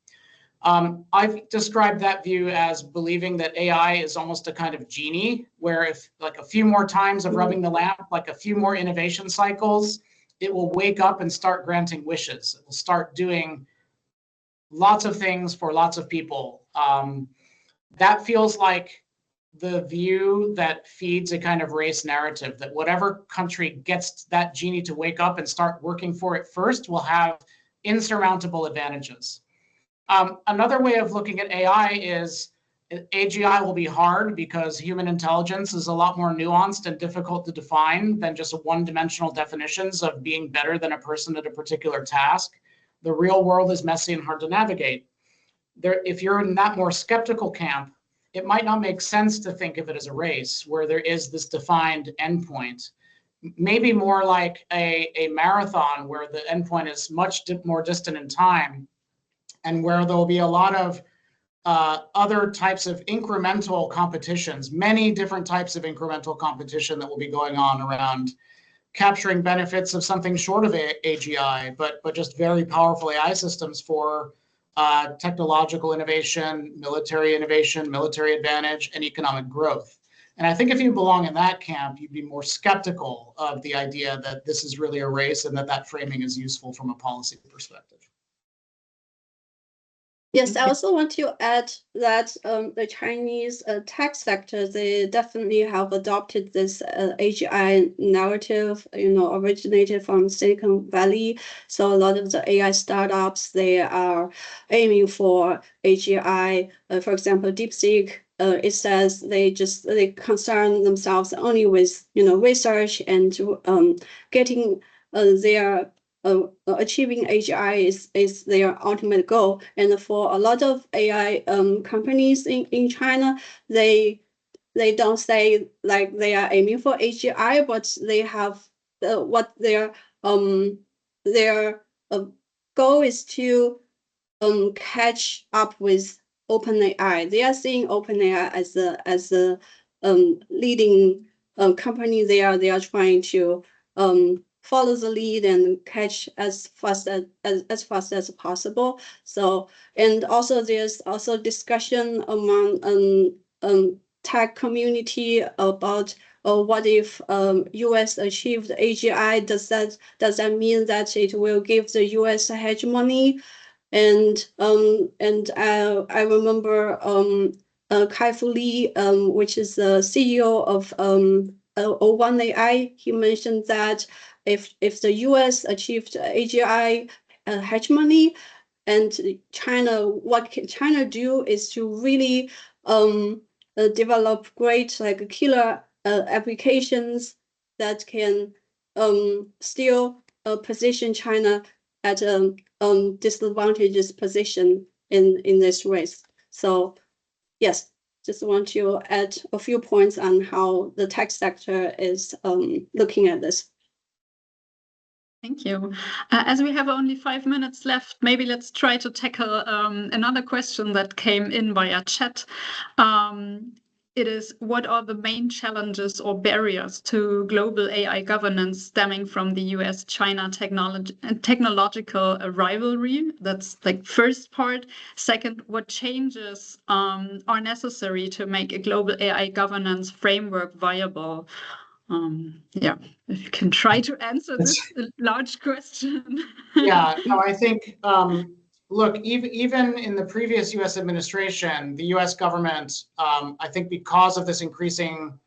I've described that view as believing that AI is almost a kind of genie, where if like a few more times of rubbing the lamp, like a few more innovation cycles, it will wake up and start granting wishes. It will start doing lots of things for lots of people. That feels like the view that feeds a kind of race narrative, that whatever country gets that genie to wake up and start working for it first will have insurmountable advantages. Another way of looking at AI is AGI will be hard because human intelligence is a lot more nuanced and difficult to define than just one-dimensional definitions of being better than a person at a particular task. The real world is messy and hard to navigate. If you're in that more skeptical camp, it might not make sense to think of it as a race where there is this defined endpoint. Maybe more like a marathon where the endpoint is much more distant in time, and where there'll be a lot of other types of incremental competitions, many different types of incremental competition that will be going on around capturing benefits of something short of AGI, but just very powerful AI systems for technological innovation, military advantage, and economic growth. And I think if you belong in that camp, you'd be more skeptical of the idea that this is really a race and that framing is useful from a policy perspective. Yes, I also want to add that the Chinese tech sector, they definitely have adopted this AGI narrative, originated from Silicon Valley. So a lot of the AI startups, they are aiming for AGI. For example, DeepSeek, it says they concern themselves only with research and getting their achieving AGI is their ultimate goal. And for a lot of AI companies in China, they don't say like they are aiming for AGI, but they have what their goal is to catch up with OpenAI. They are seeing OpenAI as a leading company. They are trying to follow the lead and catch as fast as possible. So, and also there's also discussion among tech community about what if U.S. achieved AGI? Does that mean that it will give the U.S. hegemony? And I remember Kai-Fu Lee, which is the CEO of O1 AI, he mentioned that if the U.S. achieved AGI hegemony, and what can China do is to really develop great killer applications that can still position China at a disadvantageous position in this race. So yes, just want to add a few points on how the tech sector is looking at this. Thank you. As we have only 5 minutes left, maybe let's try to tackle another question that came in via chat. It is, what are the main challenges or barriers to global AI governance stemming from the U.S. China technological rivalry? That's like first part. Second, what changes are necessary to make a global AI governance framework viable? Yeah, if you can try to answer this large question. Yeah, no, I think, look, even in the previous US administration, the US government, I think because of this increasing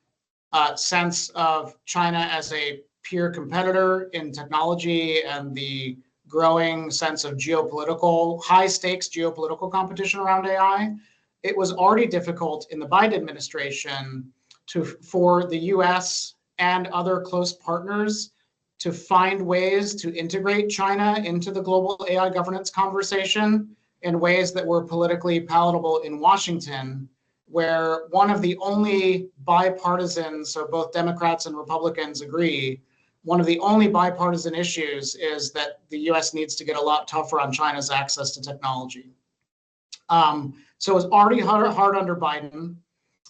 sense of China as a peer competitor in technology and the growing sense of high stakes geopolitical competition around AI, it was already difficult in the Biden administration for the US and other close partners to find ways to integrate China into the global AI governance conversation in ways that were politically palatable in Washington, where one of the only bipartisan, so both Democrats and Republicans agree, one of the only bipartisan issues is that the US needs to get a lot tougher on China's access to technology. So it was already hard under Biden.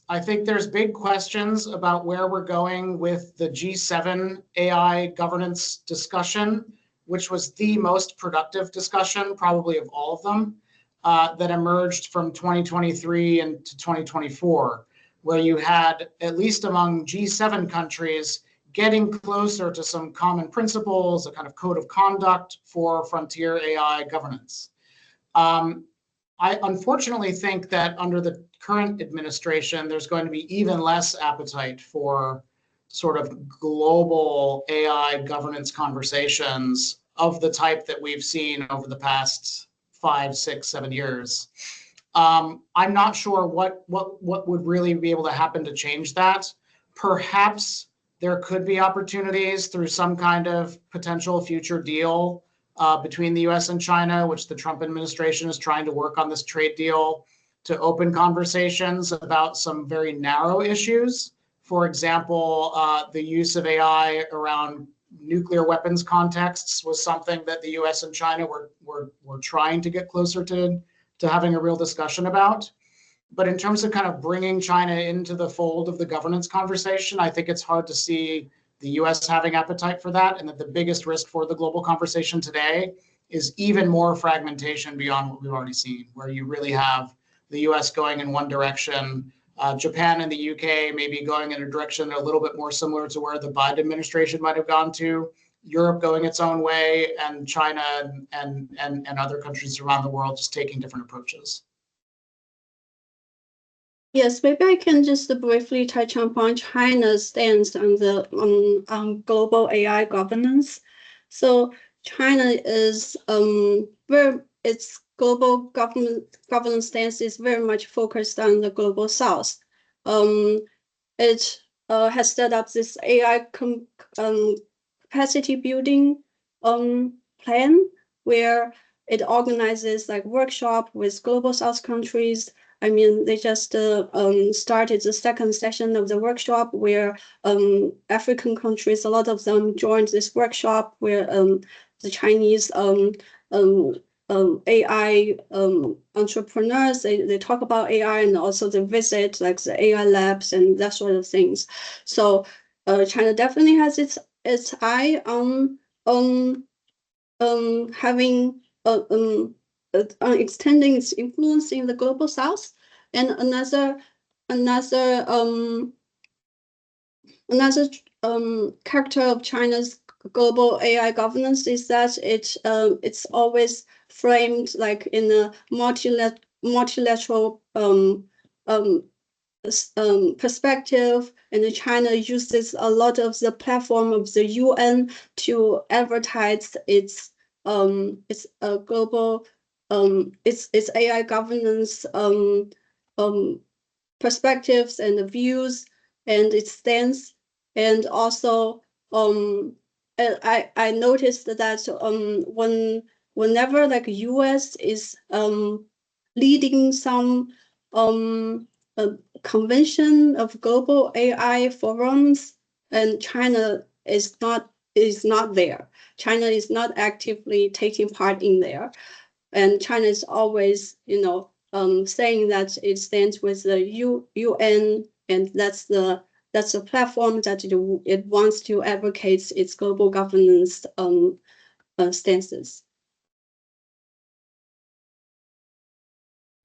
I think there's big questions about where we're going with the G7 AI governance discussion, which was the most productive discussion, probably of all of them, that emerged from 2023 into 2024, where you had, at least among G7 countries, getting closer to some common principles, a kind of code of conduct for frontier AI governance. I unfortunately think that under the current administration, there's going to be even less appetite for sort of global AI governance conversations of the type that we've seen over the past 5, 6, 7 years. I'm not sure what would really be able to happen to change that. Perhaps there could be opportunities through some kind of potential future deal between the US and China, which the Trump administration is trying to work on this trade deal to open conversations about some very narrow issues. For example, the use of AI around nuclear weapons contexts was something that the US and China were trying to get closer to having a real discussion about. But in terms of kind of bringing China into the fold of the governance conversation, I think it's hard to see the US having appetite for that, and that the biggest risk for the global conversation today is even more fragmentation beyond what we've already seen, where you really have the US going in one direction, Japan and the UK maybe going in a direction a little bit more similar to where the Biden administration might have gone to, Europe going its own way, and China and other countries around the world just taking different approaches. Yes, maybe I can just briefly touch upon China's stance on the on global AI governance. So China is its global governance stance is very much focused on the global south. It has set up this AI capacity building plan where it organizes like workshop with global south countries. I mean, they just started the second session of the workshop where African countries, a lot of them joined this workshop where the Chinese AI entrepreneurs, they talk about AI, and also they visit like the AI labs and that sort of things. So China definitely has its eye on having extending its influence in the global south. And another character of China's global AI governance is that it's always framed like in a multilateral perspective, and China uses a lot of the platform of the UN to advertise its global its AI governance perspectives and views and its stance. And also I noticed that whenever like US is leading some convention of global AI forums, and China is not is not there. China is not actively taking part in there. And China is always, saying that it stands with the UN, and that's the platform that it wants to advocate its global governance stances.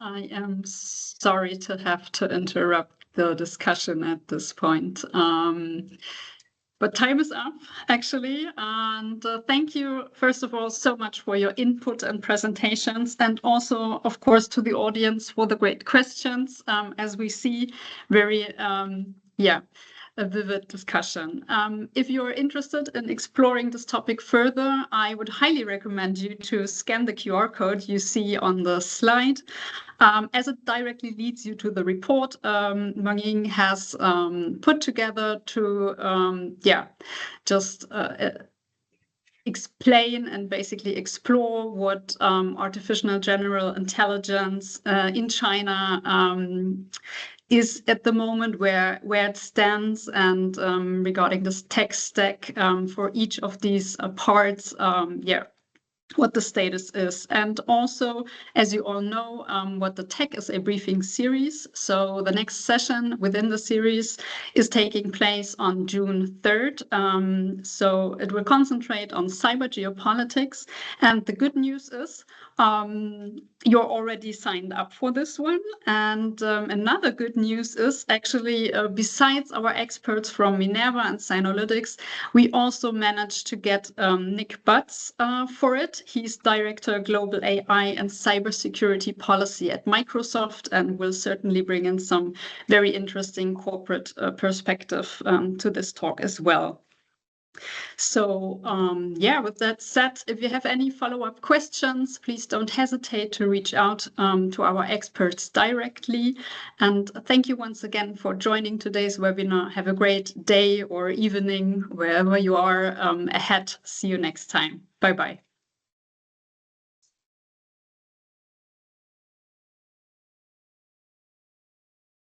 I am sorry to have to interrupt the discussion at this point. But time is up, actually. And thank you, first of all, so much for your input and presentations, and also, of course, to the audience for the great questions. As we see, very, a vivid discussion. If you're interested in exploring this topic further, I would highly recommend you to scan the QR code you see on the slide, as it directly leads you to the report Wang has put together to, explain and basically explore what artificial general intelligence in China is at the moment, where it stands, and regarding this tech stack for each of these parts, what the status is. And also, as you all know, What the Tech is a briefing series. So the next session within the series is taking place on June 3rd. So it will concentrate on cyber geopolitics. And the good news is you're already signed up for this one. And another good news is actually, besides our experts from Minerva and Synolytics, we also managed to get Nick Butts for it. He's Director Global AI and Cybersecurity Policy at Microsoft, and will certainly bring in some very interesting corporate perspective to this talk as well. So with that said, if you have any follow-up questions, please don't hesitate to reach out to our experts directly. And thank you once again for joining today's webinar. Have a great day or evening, wherever you are ahead. See you next time. Bye-bye.